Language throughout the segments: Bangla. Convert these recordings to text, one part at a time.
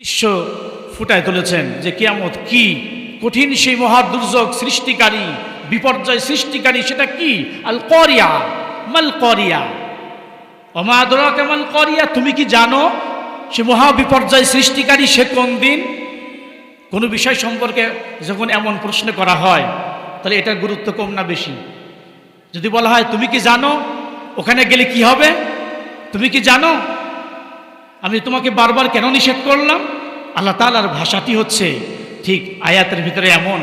দৃশ্য ফুটায় তুলেছেন যে কিয়ামত কি, কঠিন সেই মহা দুর্যোগ সৃষ্টিকারী, বিপর্যয় সৃষ্টিকারী, সেটা কি? আল করিয়া, মাল করিয়া, ওমা আদরাকা মাল করিয়া। তুমি কি জানো সে মহা বিপর্যয় সৃষ্টিকারী সে কোন দিন? কোনো বিষয় সম্পর্কে যখন এমন প্রশ্ন করা হয় তাহলে এটার গুরুত্ব কম না বেশি? যদি বলা হয় তুমি কি জানো ওখানে গেলে কি হবে, তুমি কি জানো, আমি তোমাকে বারবার কেন নিষেধ করলাম? আল্লাহ তাআলার ভাষাটি হচ্ছে ঠিক আয়াতের ভিতরে এমন,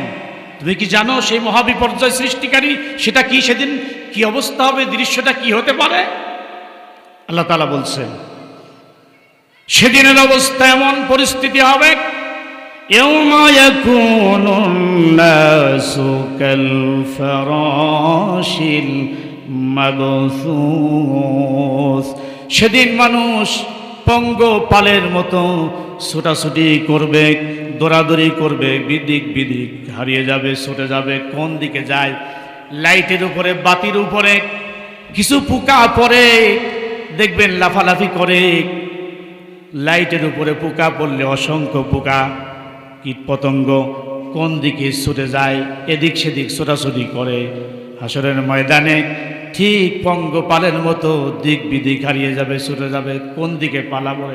তুমি কি জানো সেই মহাবিপর্যয় সৃষ্টিকারী সেটা কি, সেদিন কি অবস্থা হবে, দৃশ্যটা কি হতে পারে? আল্লাহ তাআলা বলছেন সেদিনের অবস্থা এমন পরিস্থিতি হবে, ইয়াউমা ইয়াকুনুন নাসু কাল ফারাশিল মাবসুস। সেদিন মানুষ পঙ্গপালের মতো ছোটাছুটি করবে, দৌড়াদৌড়ি করবে, বিদিক বিদিক হারিয়ে যাবে, ছুটে যাবে। কোন দিকে যায়? লাইটের উপরে, বাতির উপরে কিছু পোকা পড়ে, দেখবেন লাফালাফি করে। লাইটের উপরে পোকা পড়লে অসংখ্য পোকা, কীট পতঙ্গ কোন দিকে ছুটে যায়, এদিক সেদিক ছোটাছুটি করে। হাসরের ময়দানে ঠিক পঙ্গপালের মতো দিক বিদিক হারিয়ে যাবে, ছুটে যাবে। কোন দিকে পালাবো?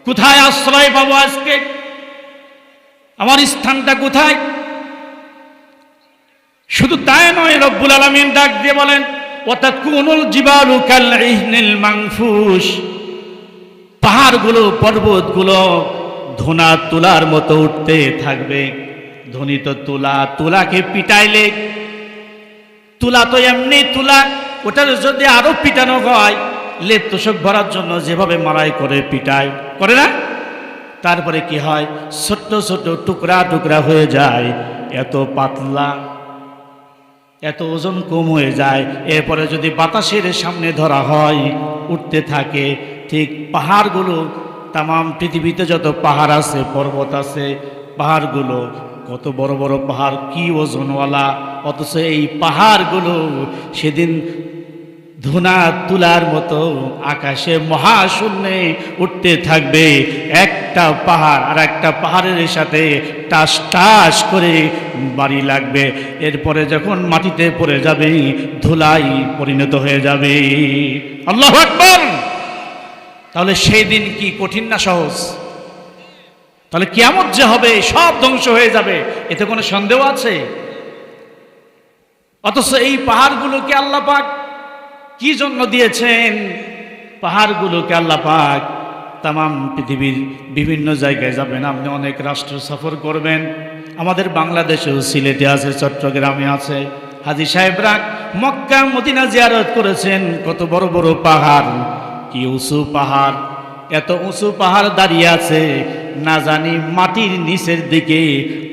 কোথায় আশ্রয় পাবো আজকে? আমার স্থানটা কোথায়? শুধু তাই নয়, রব্বুল আলামিন ডাক দিয়ে বলেন ওয়াতাকুনুল জিবালু কাল ইহনিল মানফুশ। পাহাড়গুলো, পর্বতগুলো ধোনা তুলার মতো উঠতে থাকবে। ধ্বনিত তুলা, তুলাকে পিটাইলে, তুলা তো এমনি তুলা, ওটার যদি আরো পিটানো হয়, লেপ তোষক ভরার জন্য যেভাবে মারাই করে পিটায়, করে না? তারপরে কি হয়? ছোট্ট ছোট্ট টুকরা টুকরা হয়ে যায়, এত পাতলা, এত ওজন কম হয়ে যায়। এরপরে যদি বাতাসের সামনে ধরা হয়, উঠতে থাকে। ঠিক পাহাড়গুলো, তামাম পৃথিবীতে যত পাহাড় আছে, পর্বত আছে, পাহাড়গুলো কত বড় বড় পাহাড়, কি ওজনওয়ালা, অথচ এই পাহাড়গুলো সেদিন ধুনা তুলার মতো আকাশে মহাশূন্যে উঠতে থাকবে। একটা পাহাড় আর একটা পাহাড়ের সাথে টাস টাস করে বাড়ি লাগবে। এরপরে যখন মাটিতে পড়ে যাবে, ধুলাই পরিণত হয়ে যাবে। আল্লাহু আকবার! তাহলে সেই দিন কি কঠিন না সহজ? তাহলে কিয়ামত যে হবে, সব ধ্বংস হয়ে যাবে, এতে কোনো সন্দেহ আছে? অথচ এই পাহাড়গুলোকে আল্লাহ পাক কি জন্য দিয়েছেন? পাহাড়গুলোকে আল্লাহ পাক তামাম পৃথিবীর বিভিন্ন জায়গায় যাবেন, আপনি অনেক রাষ্ট্র সফর করবেন, আমাদের বাংলাদেশেও সিলেটে আছে, চট্টগ্রামে আছে। হাজী সাহেবরা মক্কা মদিনা জিয়ারত করেছেন, কত বড় বড় পাহাড়, কি উঁচু পাহাড়, এত উঁচু পাহাড় দাঁড়িয়ে আছে, না জানি মাটির নিচের দিকে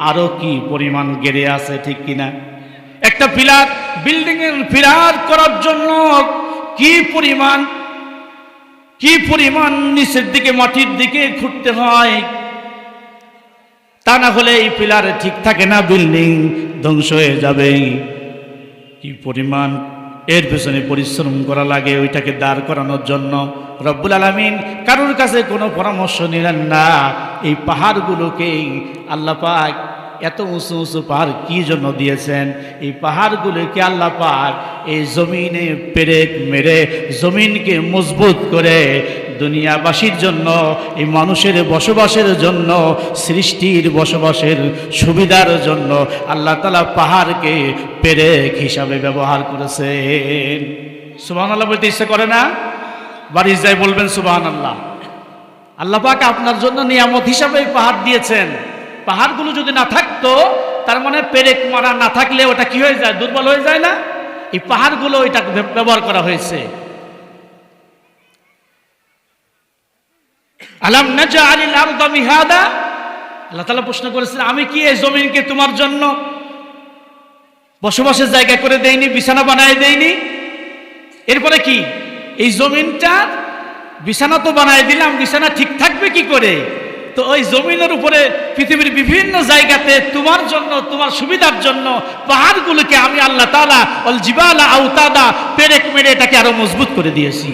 আরো কি পরিমাণ গেড়ে আছে, ঠিক কিনা? একটা পিলার, বিল্ডিং এর পিলার করার জন্য কি পরিমাণ নিচের দিকে, মাটির দিকে খুঁড়তে হয়, তা না হলে এই পিলার ঠিক থাকে না, বিল্ডিং ধ্বংস হয়ে যাবে। কি পরিমাণ এর পেছনে পরিশ্রম করা লাগে ওইটাকে দাঁড় করানোর জন্য। রব্বুল আলামিন কারোর কাছে কোনো পরামর্শ নিলেন না। এই পাহাড়গুলোকে আল্লাহ পাক এত উঁচু উঁচু পাহাড় কি জন্য দিয়েছেন? এই পাহাড়গুলোকে আল্লাহ পাক এই জমিনে পেরেক মেরে জমিনকে মজবুত করে দুনিয়াবাসীর জন্য, এই মানুষের বসবাসের জন্য, সৃষ্টির বসবাসের সুবিধার জন্য আল্লাহ তাআলা পাহাড়কে পেরেক হিসাবে ব্যবহার করেছেন। সুবহানাল্লাহ বলতে ইচ্ছে করে না? বাড়ি যাই বলবেন সুবহানাল্লাহ। আল্লাহ পাক আপনার জন্য নিয়ামত হিসাবে পাহাড় দিয়েছেন। পাহাড়গুলো যদি না থাকতো, তার মানে পেরেক মারা না থাকলে ওটা কি হয়ে যায়? দুর্বল হয়ে যায় না? এই পাহাড়গুলো এটা ব্যবহার করা হয়েছে। আলাম নাজআলিল আরদা মিহাদা, আল্লাহ তাআলা প্রশ্ন করেছেন, আমি কি এই জমিনকে তোমার জন্য বসবাসের জায়গা করে দেইনি, বিছানা বানায় দেইনি? এরপরে কি, এই জমিনটা বিছানা তো বানায় দিলাম, বিছানা ঠিক থাকবে কি করে? তো ওই জমিনের উপরে পৃথিবীর বিভিন্ন জায়গাতে তোমার জন্য, তোমার সুবিধার জন্য পাহাড়গুলোকে আমি আল্লাহ তাআলা ওয়াল জিবালা আওতাদা পেরেক মেরে এটাকে আরো মজবুত করে দিয়েছি।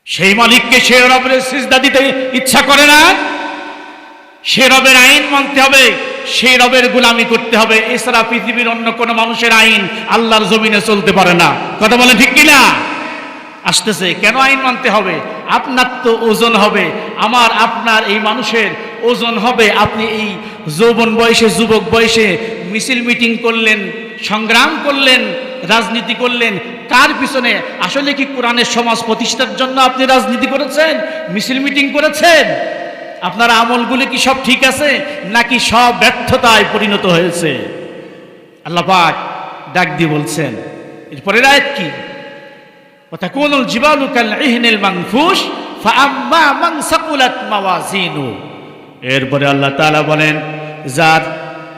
সেই মালিককে সে রবের সিজদা দিতে ইচ্ছা করে না, সে রবের আইন মানতে হবে, সেই রবের গোলামি করতে হবে। এছাড়া পৃথিবীর অন্য কোনো মানুষের আইন আল্লাহর জমিনে চলতে পারে না। কথা বলে ঠিক কিনা? আসতেছে কেন আইন মানতে হবে? আপনার তো ওজন হবে, আমার আপনার এই মানুষের ওজন হবে। আপনি এই যৌবন বয়সে, যুবক বয়সে মিছিল মিটিং করলেন, সংগ্রাম করলেন, রাজনীতি করলেন, কার পিছনে? আসলে কি কোরআনের সমাজ প্রতিষ্ঠার জন্য আপনি রাজনীতি করেছেন, মিছিল মিটিং করেছেন? আপনার আমলগুলি কি সব ঠিক আছে, নাকি সব ব্যর্থতায় পরিণত হয়েছে? আল্লাহ পাক ডাক দিয়ে বলছেন, এরপরের আয়াত কি? ওয়াতাকুনুল জিবালু কাল ইহনিল মানফুশ ফাআম্মা মান সাকুলাত মাওয়াজিনু। এরপরে আল্লাহ তাআলা বলেন, যার,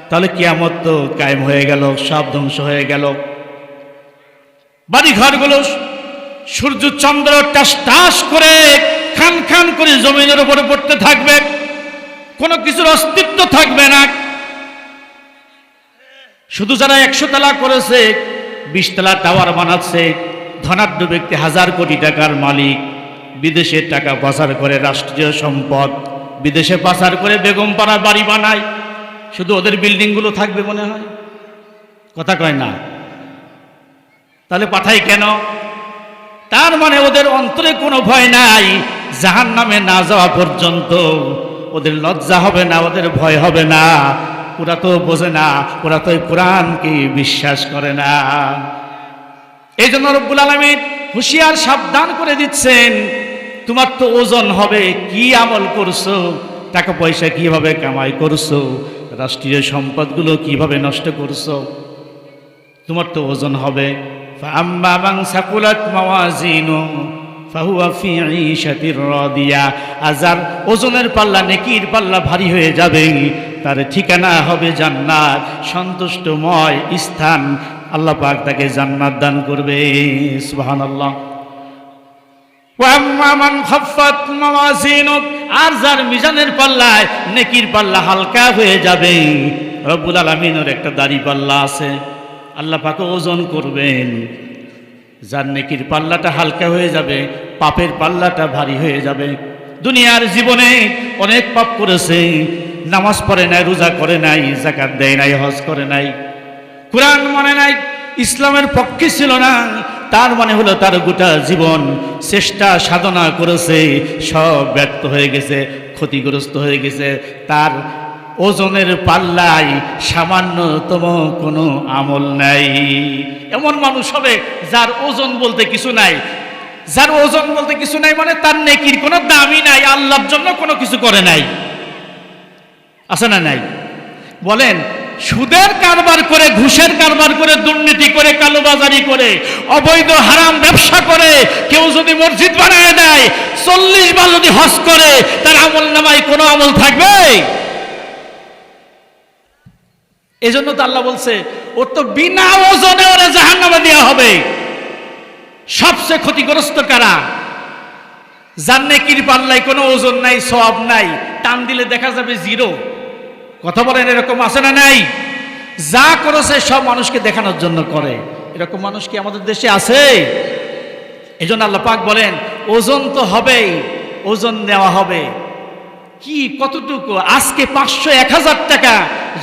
তাহলে কিয়ামত তো কায়েম হয়ে গেল, সব ধ্বংস হয়ে গেল। বাড়ি ঘরগুলো সূর্য চন্দ্র টাস টাস করে খান খান করে জমিনের উপরে পড়তে থাকবে, কোনো কিছুর অস্তিত্ব থাকবে না। শুধু যারা 100 তলা করেছে, 20 তলা টাওয়ার বানাচ্ছে, ধনাঢ্য ব্যক্তি, 1000 কোটি টাকার মালিক, বিদেশের টাকা পাচার করে রাষ্ট্রীয় সম্পদ বিদেশে পাচার করে বেগমপাড়া বাড়ি বানায়, শুধু ওদের বিল্ডিংগুলো থাকবে মনে হয়? কথা কয় না? তাহলে পাঠাই কেন? তার মানে ওদের অন্তরে কোনো ভয় নাই, জাহান্নামে না যাওয়া পর্যন্ত ওদের লজ্জা হবে না, ওদের ভয় হবে না। ওরা তো বোঝে না, ওরা তো কোরআনকে বিশ্বাস করে না। এই জন্য রব্বুল আলামিন হুঁশিয়ার সাবধান করে দিচ্ছেন, তোমার তো ওজন হবে, কি আমল করছো, টাকা পয়সা কিভাবে কামাই করছো, রাষ্ট্রীয় সম্পদগুলো কিভাবে নষ্ট করছো, তোমার তো ওজন হবে। ফাআম্মা মান সাকুলাত মাওয়াজিনু ফাহুয়া ফি ঈশাতির রাদিয়া। আজার ওজনের পাল্লা, নেকির পাল্লা ভারী হয়ে যাবে, তার ঠিকানা হবে জান্নাত, সন্তুষ্টময় স্থান। আল্লাহ পাক তাকে জান্নাত দান করবে। সুবহানাল্লাহ। ওয়া আম্মা মান খাফফাত মাওয়াজিনু, আর যার মিজানের পাল্লায় নেকির পাল্লা হালকা হয়ে যাবে, রব্বুল আলামিনের একটা দাড়ি পাল্লা আছে, আল্লাহ পাক ওজন করবেন। যার নেকির পাল্লাটা হালকা হয়ে যাবে, পাপের পাল্লাটা ভারী হয়ে যাবে। দুনিয়ার জীবনে অনেক পাপ করেছে, নামাজ পড়ে নাই, রোজা করে নাই, যাকাত দেয় নাই, হজ করে নাই, কোরআন মানে নাই, ইসলামের পক্ষে ছিল না। তার মানে হলো তার গোটা জীবন চেষ্টা সাধনা করেছে, সব ব্যর্থ হয়ে গেছে, ক্ষতিগ্রস্ত হয়ে গেছে। তার ওজনের পাল্লায় সামান্যতম কোনো আমল নাই। এমন মানুষ হবে যার ওজন বলতে কিছু নাই। যার ওজন বলতে কিছু নাই মানে তার নেকির কোনো দামই নাই, আল্লাহর জন্য কোনো কিছু করে নাই। আছে না নাই? বলেন, সুদের কারবার করে, ঘুষের কারবার করে, দুর্নীতি করে, কালোবাজারি করে, অবৈধ হারাম ব্যবসা করে কেউ যদি মসজিদ বানায় দেয়, 40 বার যদি হজ করে, তার আমল নামায় কোনো আমল থাকবে? এই জন্য তো আল্লাহ বলছে, ওর তো বিনা ওজনে ওরে জাহান্নামে দেওয়া হবে। সবচেয়ে ক্ষতিগ্রস্ত কারা? যার নেকির পাল্লায় কোনো ওজন নাই, সওয়াব নাই, টান দিলে দেখা যাবে জিরো। কথা বলেন, এরকম আছে না নাই? যা করেছে সব মানুষকে দেখানোর জন্য করে। এরকম মানুষ কি আমাদের দেশে আছে? এই জন্য আল্লাহ পাক বলেন, ওজন তো হবেই, ওজন নেওয়া হবে। কি কতটুকু? আজকে 500-1000 টাকা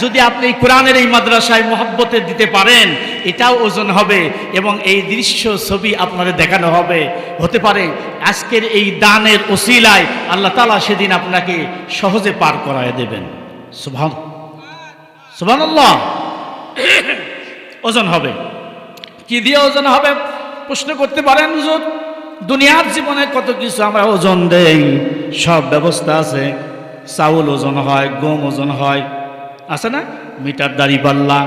যদি আপনি এই কোরআনের এই মাদ্রাসায় মহব্বতে দিতে পারেন, এটাও ওজন হবে, এবং এই দৃশ্য ছবি আপনাদের দেখানো হবে। হতে পারে আজকের এই দানের ওসিলায় আল্লাহ তাআলা সেদিন আপনাকে সহজে পার করায় দেবেন। সুবহানাল্লাহ। ওজন হবে। কি দিয়ে ওজন হবে? প্রশ্ন করতে পারেন, হুজুর দুনিয়ার জীবনে কত কিছু আমরা ওজন দেই, সব ব্যবস্থা আছে। চাউল ওজন হয়, গম ওজন হয়, আছে না? মিটার, দাড়ি পাল্লা,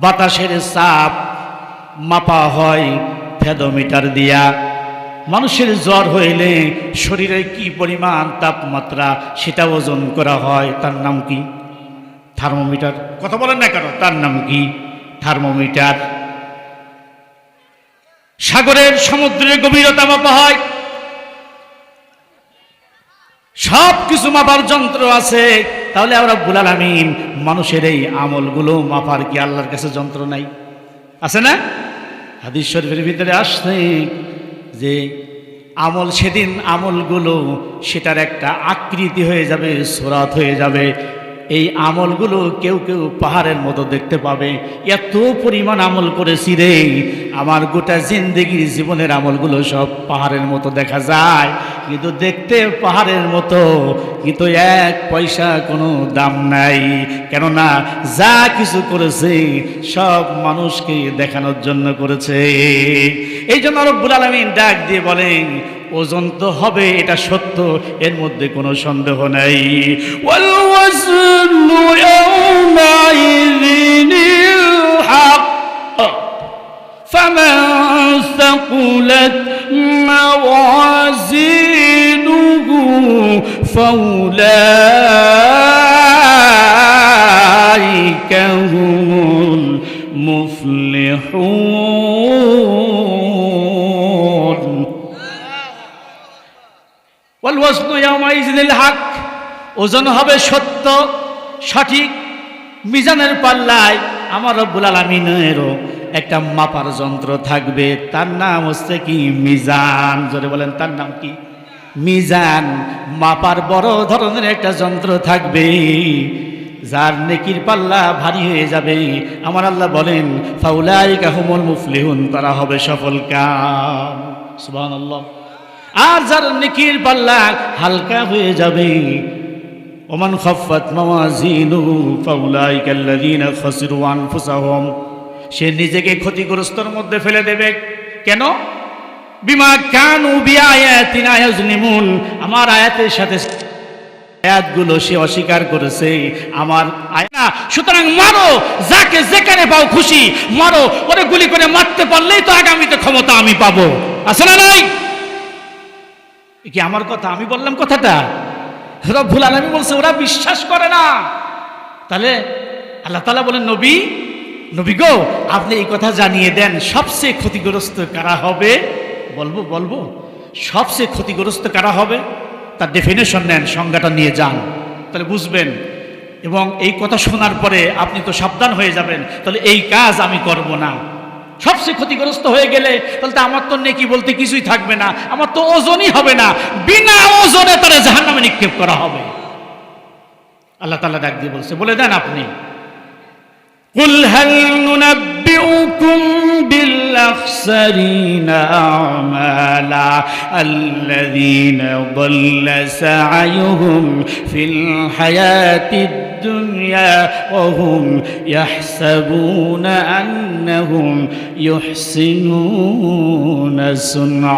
বাতাসের চাপ মাপা হয় ফেদোমিটার দিয়া। মানুষের জ্বর হইলে শরীরে কি পরিমাণ তাপমাত্রা সেটা ওজন করা হয়, তার নাম কি? থার্মোমিটার। কথা বলেন না কেন? তার নাম কি? থার্মোমিটার। সাগরের, সমুদ্রের গভীরতা মাপা হয়, সব কিছু মাপার যন্ত্র আছে। তাহলে আমরা রব্বুল আলামিন মানুষের এই আমলগুলো মাপার কি আল্লাহর কাছে যন্ত্র নাই? আছে না? হাদিস শরীফের ভিতরে আসছে যে আমল সেদিন আমলগুলো সেটার একটা আকৃতি হয়ে যাবে, সুরাত হয়ে যাবে। এই আমলগুলো কেউ কেউ পাহাড়ের মতো দেখতে পাবে। এত পরিমাণ আমল করেছি রে, আমার গোটা জিন্দেগির জীবনের আমলগুলো সব পাহাড়ের মতো দেখা যায়, কিন্তু দেখতে পাহাড়ের মতো, কিন্তু এক পয়সা কোনো দাম নাই। কেননা যা কিছু করেছে সব মানুষকে দেখানোর জন্য করেছে। এই জন্য রব্বুল আলামিন ডাক দিয়ে বলেন, ওজন তো হবে, এটা সত্য, এর মধ্যে কোনো সন্দেহ নাই। ওয়াল ওয়াজনু ইয়াওমাইযিনিল হক ফামান সাকুলাত মাওয়াজিনুহু ফাউলাইকা হুমুল মুফলিহুন। ওয়াল ওয়াজনু ইয়াওমাইযিনিল হক, ওজন হবে সত্য, সঠিক। মিজানের পাল্লায় আমার রব্বুল আলামিনেরও একটা মাপার যন্ত্র থাকবে, তার নাম হচ্ছে কি? মিজান। জোরে বলেন, তার নাম কি? মিজান। মাপার বড় ধরনের একটা যন্ত্র থাকবে, যার নেকির পাল্লা ভারী হয়ে যাবে। আমার আল্লাহ বলেন, ফাউলাইকা হুমুল মুফলিহুন, তারা হবে সফল কাম। সুবহানাল্লাহ। আর যার নেকির পাল্লা হালকা হয়ে যাবে, ওমান খাফফাত মাওয়াজিনুহু ফাউলাইকা আল্লাযীনা খাসিরু আনফুসাহুম, সে নিজেকে ক্ষতিগ্রস্তর মধ্যে ফেলে দেবে। কেন? বিমা কানু বিআয়াতিনা ইয়াজলিমুন, আমার আয়াতের সাথে আয়াতগুলো সে অস্বীকার করেছে, আমার আয়াত না। সুতরাং মারো, যাকে যেখানে পাও খুশি মারো, ওরে গুলি করে মারতে পারলেই তো আগামীতে ক্ষমতা আমি পাবো। আছে না নাই? কি আমার কথা? আমি বললাম কথাটা? রব্বুল আলামিন বলছে ওরা বিশ্বাস করে না। তাহলে আল্লাহ তাআলা বলেন, নবী গো, আপনি এই কথা জানিয়ে দেন, সবচেয়ে ক্ষতিগ্রস্ত কারা হবে? বলবো সবচেয়ে ক্ষতিগ্রস্ত কারা হবে, তার ডেফিনেশন নেন, সংজ্ঞাটা নিয়ে যান, তাহলে বুঝবেন। এবং এই কথা শোনার পরে আপনি তো সাবধান হয়ে যাবেন, তাহলে এই কাজ আমি করব না। সবচেয়ে ক্ষতিগ্রস্ত হয়ে গেলে তাহলে তো আমার তো নেকি বলতে কিছুই থাকবে না, আমার তো ওজনই হবে না, বিনা ওজনে তারা জাহান্নামে নিক্ষেপ করা হবে। আল্লাহ তাআলা ডাক দিয়ে বলছে, বলে দেন আপনি, কুল হাল নুনাব্বিউকুম বিল আখসারিনা আমালা আল্লাযীনা দাল্লা সা'য়ুহুম ফিল হায়াতিদ দুনিয়া ওয়া হুম ইয়াহসাবুনা আন্নাহুম ইউহসিনুনা সুনআ।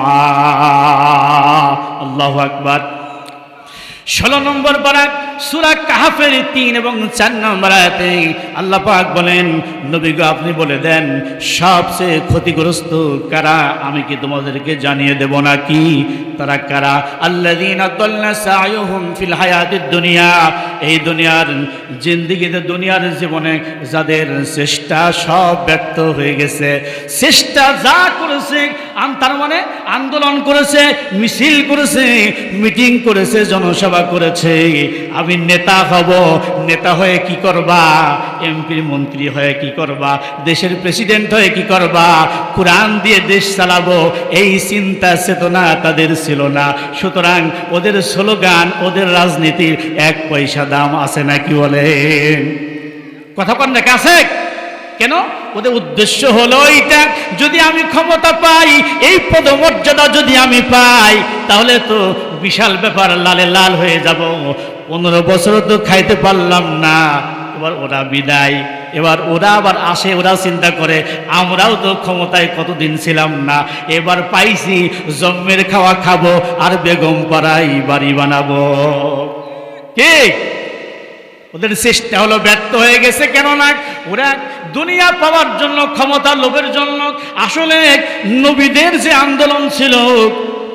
আল্লাহু আকবার। 16 নম্বর পারা সূরা কাহফের 3 এবং 4 নম্বর আয়াতে আল্লাহ পাক বলেন, নবী গো আপনি বলে দেন সবচেয়ে ক্ষতিগ্রস্ত কারা, আমি কি তোমাদেরকে জানিয়ে দেব নাকি? তারা কারা? আল্লাযীনা দাল্লা সা'য়ুহুম ফিল হায়াতিদ দুনিয়া, এই দুনিয়ার জিন্দেগিতে, দুনিয়ার জীবনে যাদের চেষ্টা সব ব্যর্থ হয়ে গেছে। চেষ্টা যা করেছে, তার মানে আন্দোলন করেছে, মিছিল করেছে, মিটিং করেছে, জনসভা করেছে, আমি নেতা হব, নেতা হয়ে কি করবা? এমপি মন্ত্রী হয়ে কি করবা? দেশের প্রেসিডেন্ট হয়ে কি করবা? কোরআন দিয়ে দেশ চালাবো, এই চিন্তা চেতনা তাদের ছিল না। সুতরাং ওদের স্লোগান, ওদের রাজনীতির এক পয়সা দাম আছে নাকি বলেন? কথা কন না, আছে? কেন? ওদের উদ্দেশ্য হলো এইটা, যদি আমি ক্ষমতা পাই, এই পদমর্যাদা যদি আমি পাই, তাহলে তো বিশাল ব্যাপার, লালে লাল হয়ে যাব। 15 বছর তো খাইতে পারলাম না, এবার ওরা বিদায়, এবার ওরা আবার আসে, ওরা চিন্তা করে আমরাও তো ক্ষমতায় কতদিন ছিলাম না, এবার পাইছি, জম্মের খাওয়া খাবো আর বেগম পাড়াই বাড়ি বানাবো। কে? ওদের চেষ্টা হলো ব্যর্থ হয়ে গেছে। কেননা ওরা দুনিয়া পাওয়ার জন্য, ক্ষমতা লোভের জন্য। আসলে নবীদের যে আন্দোলন ছিল,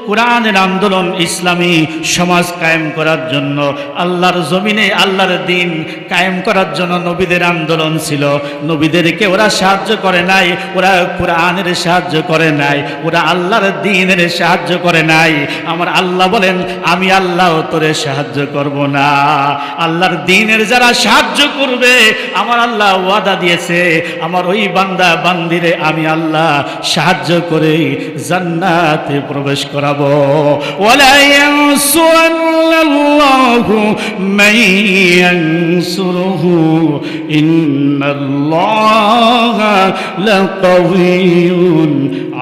কোরআনের আন্দোলন, ইসলামী সমাজ কায়েম করার জন্য, আল্লাহর জমিনে আল্লাহর দিন কায়েম করার জন্য নবীদের আন্দোলন ছিল। নবীদেরকে ওরা সাহায্য করে নাই, ওরা কোরআনের সাহায্য করে নাই, ওরা আল্লাহর দ্বীনের সাহায্য করে নাই। আমার আল্লাহ বলেন, আমি আল্লাহ তোরে সাহায্য করব না। আল্লাহর দ্বীনের যারা সাহায্য করবে, আমার আল্লাহ ওয়াদা দিয়েছে, আমার ওই বান্দা বান্দিরে আমি আল্লাহ সাহায্য করে জান্নাতে প্রবেশ করাবো। বানাবো। ওয়ালা ইয়ানসুরাল্লাহু মান ইয়ানসুরুহু ইন্নাল্লাহা লাকাওয়িয়্যুন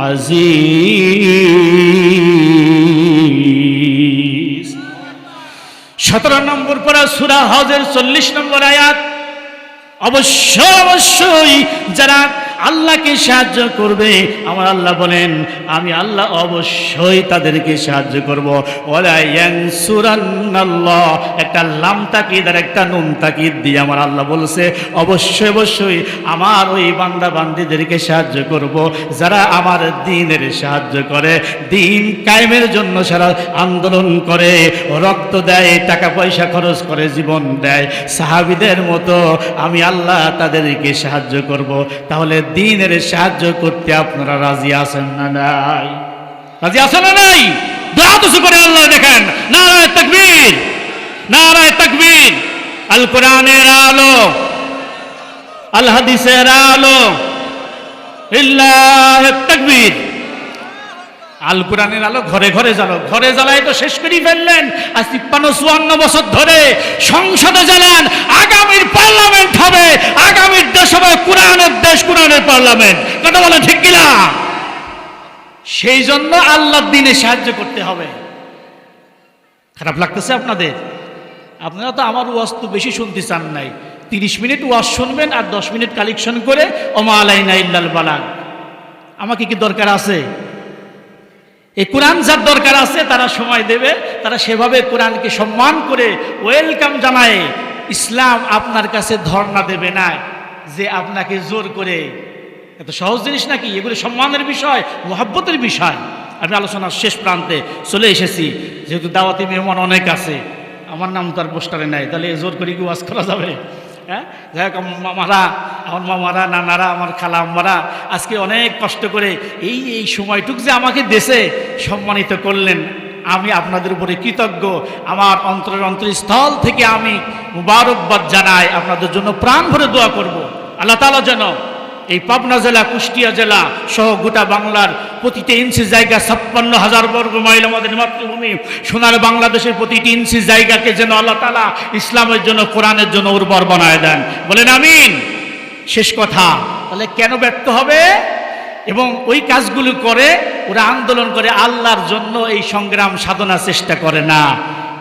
আজিজ। 17 নম্বর পারা সূরা হজের 40 নম্বর আয়াত। অবশ্যই যারা আল্লাহকে সাহায্য করবে, আমার আল্লাহ বলেন আমি আল্লাহ অবশ্যই তাদেরকে সাহায্য করব। ওয়ালা ইয়ানসুরান্নাল্লাহ, একটা লাম তাকিদ আর একটা নুন তাকিদ দিয়ে আমার আল্লাহ বলছে অবশ্যই আমার ওই বান্দা বান্দীদেরকে সাহায্য করব যারা আমার দ্বীনের সাহায্য করে, দ্বীন কায়েমের জন্য সারা আন্দোলন করে, রক্ত দেয়, টাকা পয়সা খরচ করে, জীবন দেয়। সাহাবীদের মতো আমি আল্লাহ তাদেরকে সাহায্য করব। তাহলে দ্বীনের সাহায্য করতে আপনারা রাজি আছেন না নাই? রাজি আছেন না নাই? দোয়া তো করে আল্লাহ দেখেন। নারায়ে তাকবীর, নারায়ে তাকবীর। আল কোরআনের আলো, আল হাদিসের আলো, লিল্লাহি তাকবীর। আল কোরআনের আলো ঘরে ঘরে জ্বালো। ঘরে জ্বালায় তো শেষ করে ফেললেন। আজ 53-54 বছর ধরে সংসদে জ্বালান। আগামীর পার্লামেন্ট হবে, আগামীর দেশ হবে কোরআনের দেশ, কোরআনের পার্লামেন্ট। কথা বলে ঠিক কিনা? সেই জন্য আল্লাহর দ্বীনে সাহায্য করতে হবে। খারাপ লাগতেছে আপনাদের? আপনারা তো আমার ওয়াজ তো বেশি শুনতে চান নাই। 30 মিনিট ওয়াজ শুনবেন আর 10 মিনিট কালেকশন করে ওমা আলাইনা ইল্লাল বালাগ। আমাকে কি দরকার আছে? এই কোরআন যার দরকার আছে তারা সময় দেবে, তারা সেভাবে কোরআনকে সম্মান করে ওয়েলকাম জানায়। ইসলাম আপনার কাছে ধর্ণা দেবে না যে আপনাকে জোর করে। এত সহজ জিনিস নাকি? এগুলো সম্মানের বিষয়, মহব্বতের বিষয়। আমি আলোচনার শেষ প্রান্তে চলে এসেছি। যেহেতু দাওয়াতি মেহমান অনেক আছে, আমার নাম তো আর পোস্টারে নাই, তাহলে জোর করে কি ওয়াজ করা যাবে? হ্যাঁ, যাই হোক মামারা, আমার মামারা, নানারা, আমার খালা আম্মারা আজকে অনেক কষ্ট করে এই সময়টুক যে আমাকে দেশে সম্মানিত করলেন, আমি আপনাদের উপরে কৃতজ্ঞ। আমার অন্তরস্থল থেকে আমি মুবারকবাদ জানাই। আপনাদের জন্য প্রাণ ভরে দোয়া করব আল্লাহ তাআলা যেন এই পাবনা জেলা, কুষ্টিয়া জেলা সহ গোটা বাংলার প্রতিটি ইঞ্চি জায়গা, 56,000 বর্গ মাইল আমাদের মাতৃভূমি সোনার বাংলাদেশের প্রতিটি ইঞ্চি জায়গাকে যেন আল্লাহ তাআলা ইসলামের জন্য, কোরআনের জন্য উর্বর বানায় দেন। বলেন আমিন। শেষ কথা, তাহলে কেন ব্যর্থ হবে? এবং ওই কাজগুলো করে, ওরা আন্দোলন করে, আল্লাহর জন্য এই সংগ্রাম সাধনা চেষ্টা করে না,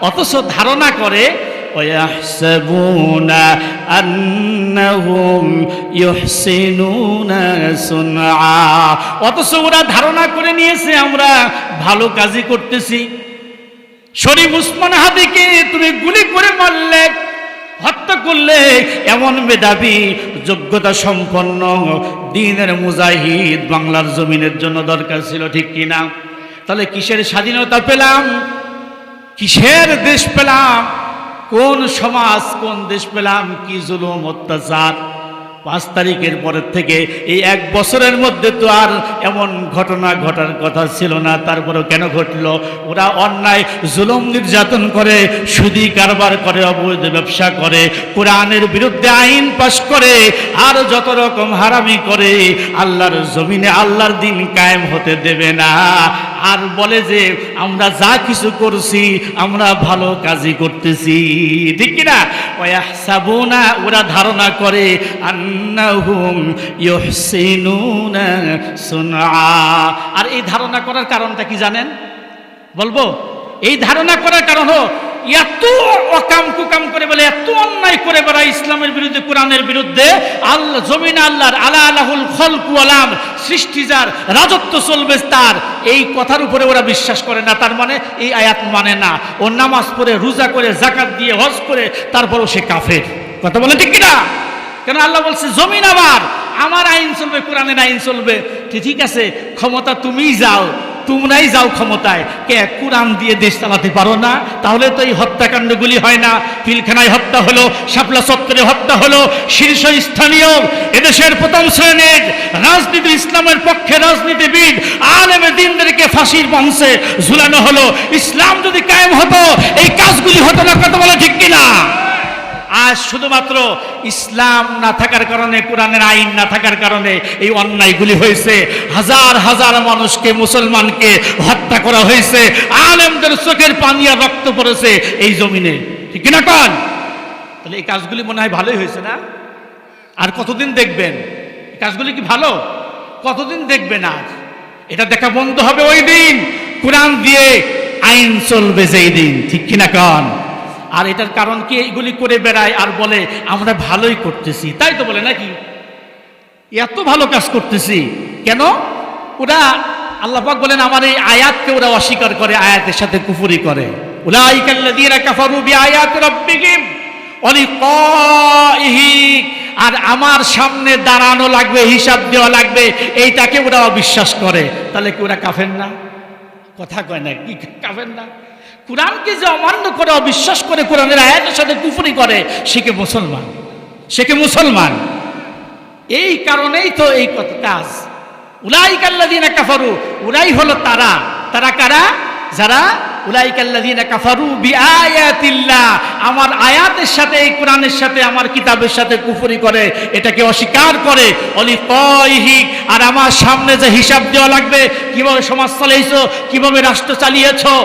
অথচ ধারণা করে وَيَحْسَبُونَ أَنَّهُمْ يُحْسِنُونَ صُنْعًا। অথচ ওরা ধারণা করে নিয়েছে আমরা ভালো কাজই করতেছি। শরীফ উসমান হাদিকে তুমি গুলি করে মারলে, হত্যা করলে, এমন মেধাবী যোগ্যতা সম্পন্ন দ্বীনের মুজাহিদ বাংলার জমিনের জন্য দরকার ছিল, ঠিক কিনা? তাহলে কিসের স্বাধীনতা পেলাম? কিসের দেশ পেলাম? কোন সমাজ, কোন দেশ পেলাম? কি জুলুম, অত্যাচার! 5 তারিখের পরের থেকে এই 1 বছরের মধ্যে তো আর এমন ঘটনা ঘটার কথা ছিল না, তারপরেও কেন ঘটলো? ওরা অন্যায় জুলুম নির্যাতন করে, সুদি কারবার করে, অবৈধ ব্যবসা করে, কোরআনের বিরুদ্ধে আইন পাশ করে, আর যত রকম হারামি করে। আল্লাহর জমিনে আল্লাহর দ্বীন কায়েম হতে দেবে না। আর বলে যে আমরা যা কিছু করছি আমরা ভালো কাজই করতেছি, ঠিক কিনা? ওয়াহসাবুনা, ওরা ধারণা করে আন্নাহুম ইউহসিনুনা সুনআ। আর এই ধারণা করার কারণটা কি জানেন? বলবো, এই ধারণা করার কারণ হলো এত অকাম কুকাম করে বলে, এত অন্যায় করে বেড়ায় ইসলামের বিরুদ্ধে, কোরআনের বিরুদ্ধে। আল্লাহ জমিন আল্লাহর, আলা আলাহুল খলকু ওয়াল আমর, সৃষ্টি যার, রাজত্ব চলবে তার, এই কথার উপরে ওরা বিশ্বাস করে না। তার মানে এই আয়াত মানে না। ও নামাজ পড়ে, রোজা করে, যাকাত দিয়ে, হজ করে, তারপরও সে কাফের। কথা বলে ঠিক কিনা? কেন আল্লাহ বলছে জমিন আমার আইন চলবে, কোরআনের আইন চলবে। ঠিক আছে, ক্ষমতা তুমিই যাও, তোমরাই যাও ক্ষমতায়। কে কোরআন দিয়ে দেশ চালাতে পারো না? তাহলে তো এই হত্যাকাণ্ডগুলি হয় না। পিলখানায় হত্যা হলো, শাপলা চত্বরে হত্যা হলো, শীর্ষস্থানীয় এদেশের প্রথম শ্রেণীর রাজনীতি, ইসলামের পক্ষে রাজনীতিবিদ আলেমে দ্বীনদেরকে ফাঁসির মঞ্চে ঝুলানো হলো। ইসলাম যদি কায়েম হতো এই কাজগুলি হতো না। কথা বলে ঠিক কিনা? আর আজ শুধুমাত্র ইসলাম না থাকার কারণে, কোরআনের আইন না থাকার কারণে এই অন্যায়গুলি হয়েছে। হাজার হাজার মানুষকে, মুসলমানকে হত্যা করা হয়েছে, আলেমদের চোখের পানি আর রক্ত পড়েছে এই জমিনে, ঠিক কিনা কন? তাহলে এই কাজগুলি মনে হয় ভালোই হয়েছে না? আর কতদিন দেখবেন এই কাজগুলি? কি ভালো? কতদিন দেখবেন? আজ এটা দেখা বন্ধ হবে ওই দিন কোরআন দিয়ে আইন চলবে যেই দিন, ঠিক কিনা কন? আর এটার কারণ কি? এইগুলি করে বেড়ায় আর বলে আমরা ভালোই করতেছি, তাই তো বলে নাকি? এত ভালো কাজ করতেছি কেন? ওরা, আল্লাহ পাক বলেন আমার এই আয়াতকে ওরা অস্বীকার করে, আয়াতের সাথে কুফরি করে। উলাইকাল্লাযীনা কাফারু বিআয়াতি রাব্বিহিম ওয়া লিকাইহি, আর আমার সামনে দাঁড়ানো লাগবে, হিসাব দেওয়া লাগবে, এইটাকে ওরা অবিশ্বাস করে। তাহলে কি ওরা কাফের না? কথা কয় না, কি কাফের না? কোরআনকে যে অমান্য করে, অবিশ্বাস করে, কোরআনের আয়াতের সাথে কুফরি করে, সে কি মুসলমান? সে কি মুসলমান? এই কারণেই তো এই কাজ। উলাইকাল্লাযীনা কাফারু, ওরাই হলো তারা। তারা কারা? যারা উলাইকাল্লাযীনা কাফারু বিআয়াতিল্লাহ, আমার আয়াতের সাথে, এই কোরআনের সাথে, আমার কিতাবের সাথে কুফরি করে, এটাকে অস্বীকার করে। অলিকাইহি, আর আমার সামনে যে হিসাব দেওয়া লাগবে, কিভাবে সমাজ চালিয়েছো, কিভাবে রাষ্ট্র চালিয়েছো,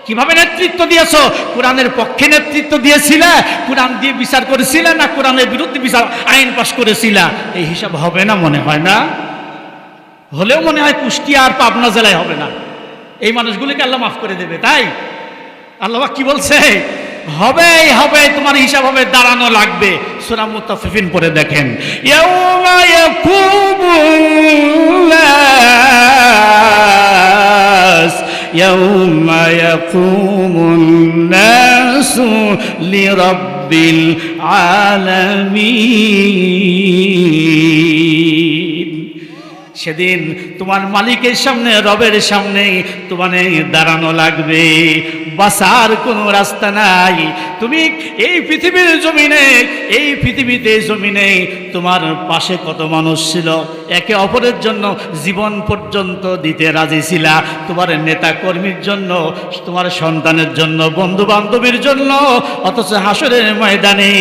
কিভাবে নেতৃত্ব দিয়েছো, কোরআনের পক্ষে নেতৃত্ব দিয়েছিলে, কোরআন দিয়ে বিচার করেছিলে না কোরআনের বিরুদ্ধে বিচার আইন পাশ করেছিলে, এই হিসাব হবে না? মনে হয় না? হলেও মনে হয় কুষ্টিয়া আর পাবনা জেলায় হবে না। এই মানুষগুলিকে আল্লাহ মাফ করে দেবে। তাই আল্লাহ কি বলছে? হবে, হবে, তোমার হিসাব হবে, দাঁড়ানো লাগবে। সূরা মুতাফফিফিন পড়ে দেখেন, ইয়াউমা ইয়াকুমুন নাস, ইয়াউমা ইয়াকুমুন নাসু লিরাব্বিল আলামিন। সেদিন তোমার মালিকের সামনে, রবের সামনে তোমাকে দাঁড়ানো লাগবে, বাঁচার কোনো রাস্তা নাই। তুমি এই পৃথিবীর জমিনে, এই পৃথিবীতে জমিনে তোমার পাশে কত মানুষ ছিল, একে অপরের জন্য জীবন পর্যন্ত দিতে রাজি ছিলা, তোমার নেতা কর্মীর জন্য, তোমার সন্তানের জন্য, বন্ধু বান্ধবীর জন্য, অথচ হাসরের ময়দানে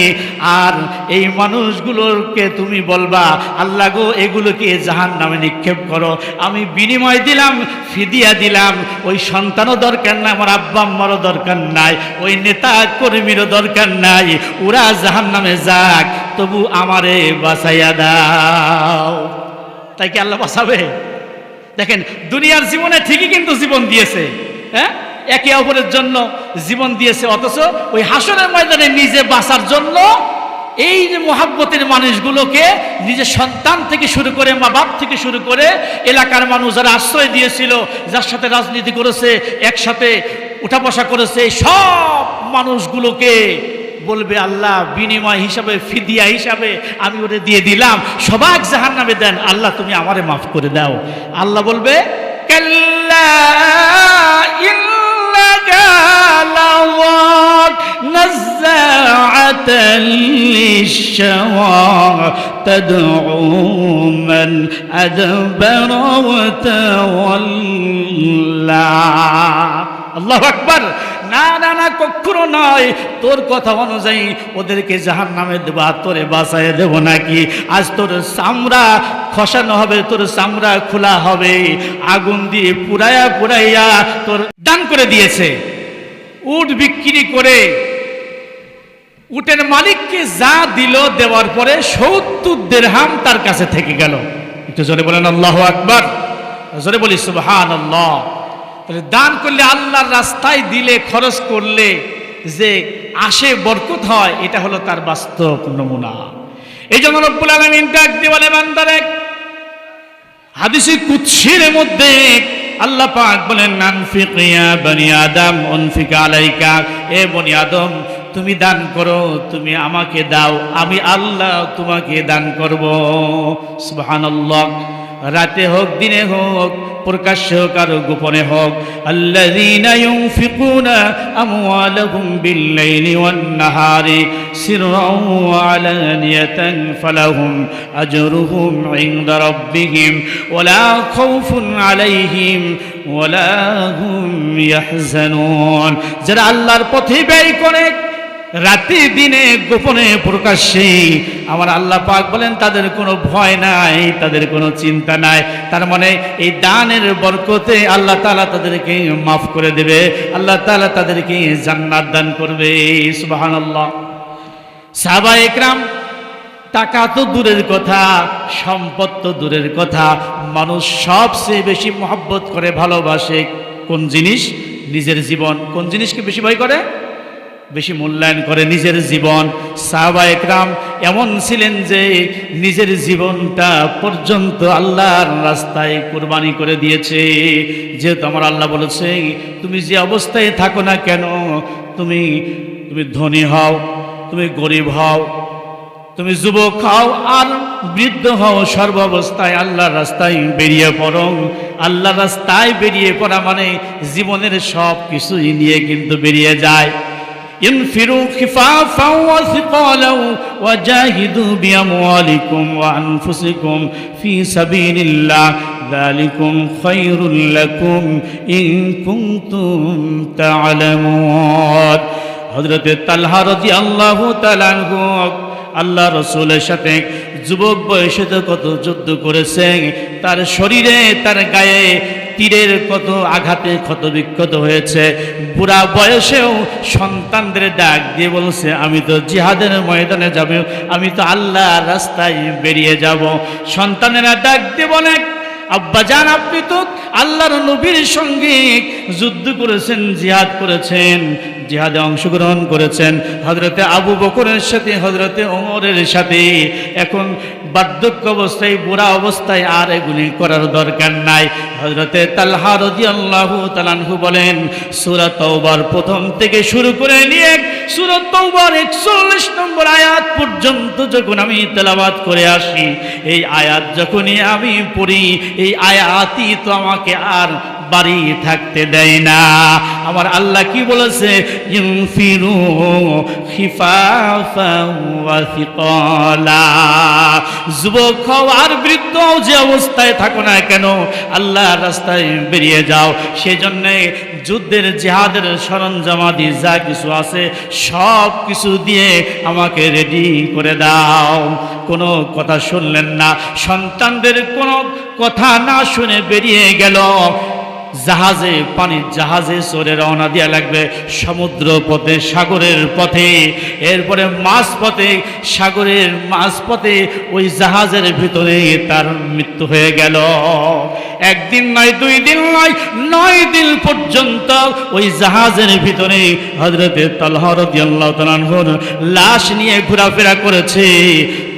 আর এই মানুষগুলোকে তুমি বলবা আল্লাহ গো এগুলোকে জাহান্নামে নিক্ষেপ করো, আমি বিনিময় দিলাম, ফিদিয়া দিলাম, ওই সন্তানও দরকার নাই, আমার আব্বা আম্মারও দরকার নাই, ওই নেতা কর্মীরও দরকার নাই, ওরা জাহান্নামে যাক, তবু আমারে বাঁচাইয়া দাও। তাই কি আল্লাহ বাঁচাবে? দেখেন, দুনিয়ার জীবনে ঠিকই কিন্তু জীবন দিয়েছে, হ্যাঁ, একে অপরের জন্য জীবন দিয়েছে, অথচ ওই হাসরের ময়দানে নিজে বাঁচার জন্য এই যে মহাব্বতের মানুষগুলোকে, নিজের সন্তান থেকে শুরু করে, মা বাপ থেকে শুরু করে, এলাকার মানুষ যারা আশ্রয় দিয়েছিল, যার সাথে রাজনীতি করেছে, একসাথে উঠা বসা করেছে, সব মানুষগুলোকে বলবে আল্লাহ বিনিময় হিসাবে, ফিদিয়া হিসাবে আমি ওরে দিয়ে দিলাম, সবাই জাহান্নামে দেন, আল্লাহ তুমি আমারে মাফ করে দাও। আল্লাহ বলবে কাল্লা ইন্নাকা লাওয়াক নাযাআতান লিশ-শাওয়া তাদউ মান আদবারা ওয়া তাওয়াল্লা। আল্লাহু আকবার। না না না, কখনো নয়, তোর কথা অনুযায়ী ওদেরকে জাহান্নামে দেব, তোরে বাঁচায় দেব নাকি? আজ তোর চামড়া খসানো হবে, তোর চামড়া খোলা হবে, আগুন দিয়ে পুড়াইয়া পুড়াইয়া তোর দান করে দিয়েছে। উট বিক্রি করে উটের মালিককে যা দিল, দেওয়ার পরে ৭০ দিরহাম তার কাছে থেকে গেল। একটু জোরে বলেন আল্লাহু আকবার, জোরে বলি সুবহানাল্লাহ। তাহলে দান করলে, আল্লাহর রাস্তায় দিলে, খরচ করলে যে আসে বরকত হয়, এটা হলো তার বাস্তব নমুনা। এই জন্য রব্বুল আলামিন ডাক দিয়ে বলে বান্দারে, হাদিসে কুদসির মধ্যে আল্লাহ পাক বলেন আনফিক ইয়া বনি আদম উনফিক আলাইকা, এ বনি আদম তুমি দান করো, তুমি আমাকে দাও, আমি আল্লাহ তোমাকে দান করব। সুবহানাল্লাহ। রাতে হোক, দিনে হোক, প্রকাশ্যে হোক আর গোপনে হোক, আল্লাযীনা ইউনফিকুনা আমওয়ালাহুম বিল-লাইলি ওয়ান-নাহারি সিররান ওয়া আলানিয়াতান ফালাহুম আজরুহুম ইনদা রাব্বিহিম ওয়ালা খাউফুন আলাইহিম ওয়ালা হুম ইয়াহজানুন। যারা আল্লাহর পথে ব্যয় করে রাতে দিনে গোপনে প্রকাশ্যে আমার আল্লাহ পাক বলেন তাদের কোনো ভয় নাই, তাদের কোনো চিন্তা নাই। তার মানে এই দানের বরকতে আল্লাহ তাআলা তাদেরকে মাফ করে দেবে, আল্লাহ তাআলা তাদেরকে জান্নাত দান করবে। সুবহানাল্লাহ। সাহাবায়ে ইকরাম, টাকা তো দূরের কথা, সম্পদ তো দূরের কথা, মানুষ সবচেয়ে বেশি মহব্বত করে, ভালোবাসে কোন জিনিস? নিজের জীবন। কোন জিনিসকে বেশি ভয় করে, বেশি মূল্যায়ন করে? নিজের জীবন। সাহাবায়ে ইকরাম এমন ছিলেন যে নিজের জীবনটা পর্যন্ত আল্লাহর রাস্তায় কুরবানি করে দিয়েছে। যেহেতু আমার আল্লাহ বলেছে, তুমি যে অবস্থায় থাকো না কেন, তুমি ধনী হও, তুমি গরিব হও, তুমি যুবক হও আর বৃদ্ধ হও, সর্বাবস্থায় আল্লাহর রাস্তায় বেরিয়ে পড়ো। আল্লাহর রাস্তায় বেরিয়ে পড়া মানে জীবনের সব কিছুই নিয়ে কিন্তু বেরিয়ে যায়। انفروا خفافا وثقالا وجاهدوا بأموالكم وأنفسكم في سبيل الله ذلكم خير لكم إن كنتم تعلمون। হযরত তালহা রাদিয়াল্লাহু তাআলা আনহু আল্লাহ রাসূলের সাথে যুবক বয়সে তো কত যুদ্ধ করেছেন, তার শরীরে তার গায়ে তীরের কত আঘাতে ক্ষতবিক্ষত হয়েছে। বুড়া বয়সেও সন্তানদের ডাক দিয়ে বলছে, আমি তো জিহাদের ময়দানে যাব, আমি তো আল্লাহর রাস্তায় বেরিয়ে যাব। সন্তানেরা ডাক দিয়ে বলে, আব্বাজান আপনি তো আল্লাহর নবীর সঙ্গে যুদ্ধ করেছেন, জিহাদ করেছেন, জিহাদে অংশগ্রহণ করেছেন হযরতে আবু বকরের সাথে, হযরতে ওমরের সাথে। এখন বার্ধক্য অবস্থায়, বুড়া অবস্থায় আর এগুলি করার দরকার নাই। হযরতে তালহা রাদিয়াল্লাহু তাআলা আনহু বলেন, সূরা তাওবার প্রথম থেকে শুরু করে নিয়ে সূরা তাওবার 41 নম্বর আয়াত পর্যন্ত যখন আমি তেলাওয়াত করে আসি, এই আয়াত যখনই আমি পড়ি, এই আয়াতই তো আমাকে আর বাড়ি থাকতে দেয় না। আমার আল্লাহ কি বলেছে? ইনফিরু খিফাফাও ওয়া সিকালা। যুবক হও আর বৃদ্ধ হও, যে অবস্থায় থাকো না কেন, আল্লাহর রাস্তায় বেরিয়ে যাও। সেজন্য যুদ্ধের জিহাদের সরঞ্জামাদি যা কিছু আছে সব কিছু দিয়ে আমাকে রেডি করে দাও। কোনো কথা শুনলেন না, সন্তানদের কোনো কথা না শুনে বেরিয়ে গেল। জাহাজে, পানির জাহাজে চড়ে রওনা দেওয়া লাগবে, সমুদ্র পথে, সাগরের পথে, এরপরে মাছ পথে, সাগরের মাছ পথে ওই জাহাজের ভিতরে তার মৃত্যু হয়ে গেল। একদিন নয়, 2 দিন নয়, 9 দিন পর্যন্ত ওই জাহাজের ভিতরে হযরতে তালহা রাদিয়াল্লাহু তাআলা আনহুর লাশ নিয়ে ঘোরাফেরা করেছে।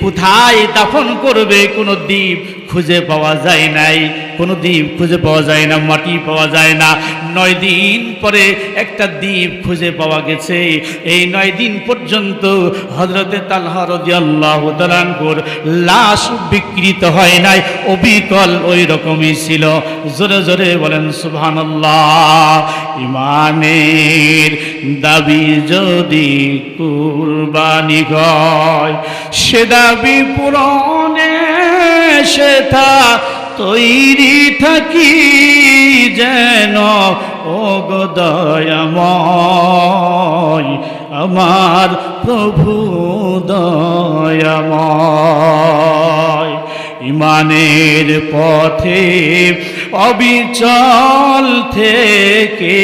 কোথায় দাফন করবে কোনো দ্বীপ খুঁজে পাওয়া যায় নাই, কোনো দ্বীপ খুঁজে পাওয়া যায় না, মাটি পাওয়া যায় না। 9 দিন পরে একটা দ্বীপ খুঁজে পাওয়া গেছে। এই 9 দিন পর্যন্ত হযরতে তালহা রাদিয়াল্লাহু তাআলা আনহুর লাশ বিকৃত হয় নাই, অবিকল ওই রকমই ছিল। জোরে জোরে বলেন সুবহানাল্লাহ। ইমানের দাবি যদি কুরবানি হয়, সে দাবি পূরণে সেথা তৈরি থাকি যেন ও গো দয়াময়, আমার প্রভু দয়াময়। ইমানের পথে অবিচল থেকে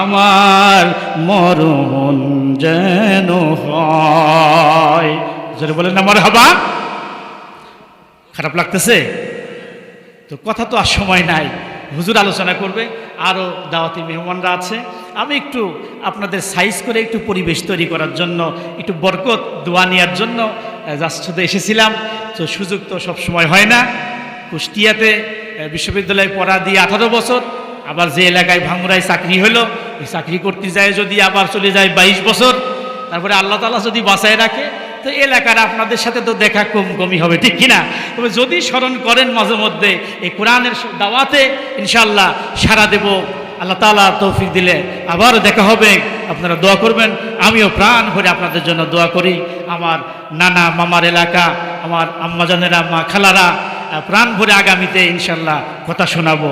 আমার মরণ যেন হয়। যারা বলেন না মারহাবা। খারাপ লাগতেছে তো? কথা তো আর সময় নাই, হুজুর আলোচনা করবে, আরও দাওয়াতি মেহমানরা আছে। আমি একটু আপনাদের সাইজ করে একটু পরিবেশ তৈরি করার জন্য, একটু বরকত দোয়া নেওয়ার জন্য শুধু এসেছিলাম। তো সুযোগ তো সব সময় হয় না। কুষ্টিয়াতে বিশ্ববিদ্যালয়ে পড়া দিয়ে 18 বছর, আবার যে এলাকায় ভাঙুরায় চাকরি হলো, এই চাকরি করতে যায় যদি আবার চলে যায় 22 বছর। তারপরে আল্লাহ তাআলা যদি বাঁচায় রাখে তো এলাকার আপনাদের সাথে তো দেখা কমই হবে, ঠিক কিনা? তবে যদি স্মরণ করেন মাঝে মধ্যে এই কোরআনের দাওয়াতে, ইনশাআল্লাহ সারা দেব। আল্লাহ তাআলা তৌফিক দিলে আবার দেখা হবে। আপনারা দোয়া করবেন, আমিও প্রাণ ভরে আপনাদের জন্য দোয়া করি। আমার নানা মামার এলাকা, আমার আম্মাজানেরা, মা খালারা প্রাণ ভরে আগামীতে ইনশাআল্লাহ কথা শোনাবো।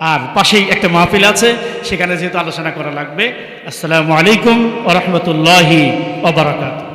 আর পাশেই একটা মাহফিল আছে, সেখানে যেহেতু আলোচনা করা লাগবে। আসসালামু আলাইকুম ওয়া রাহমাতুল্লাহি ওয়া বারাকাতুহু।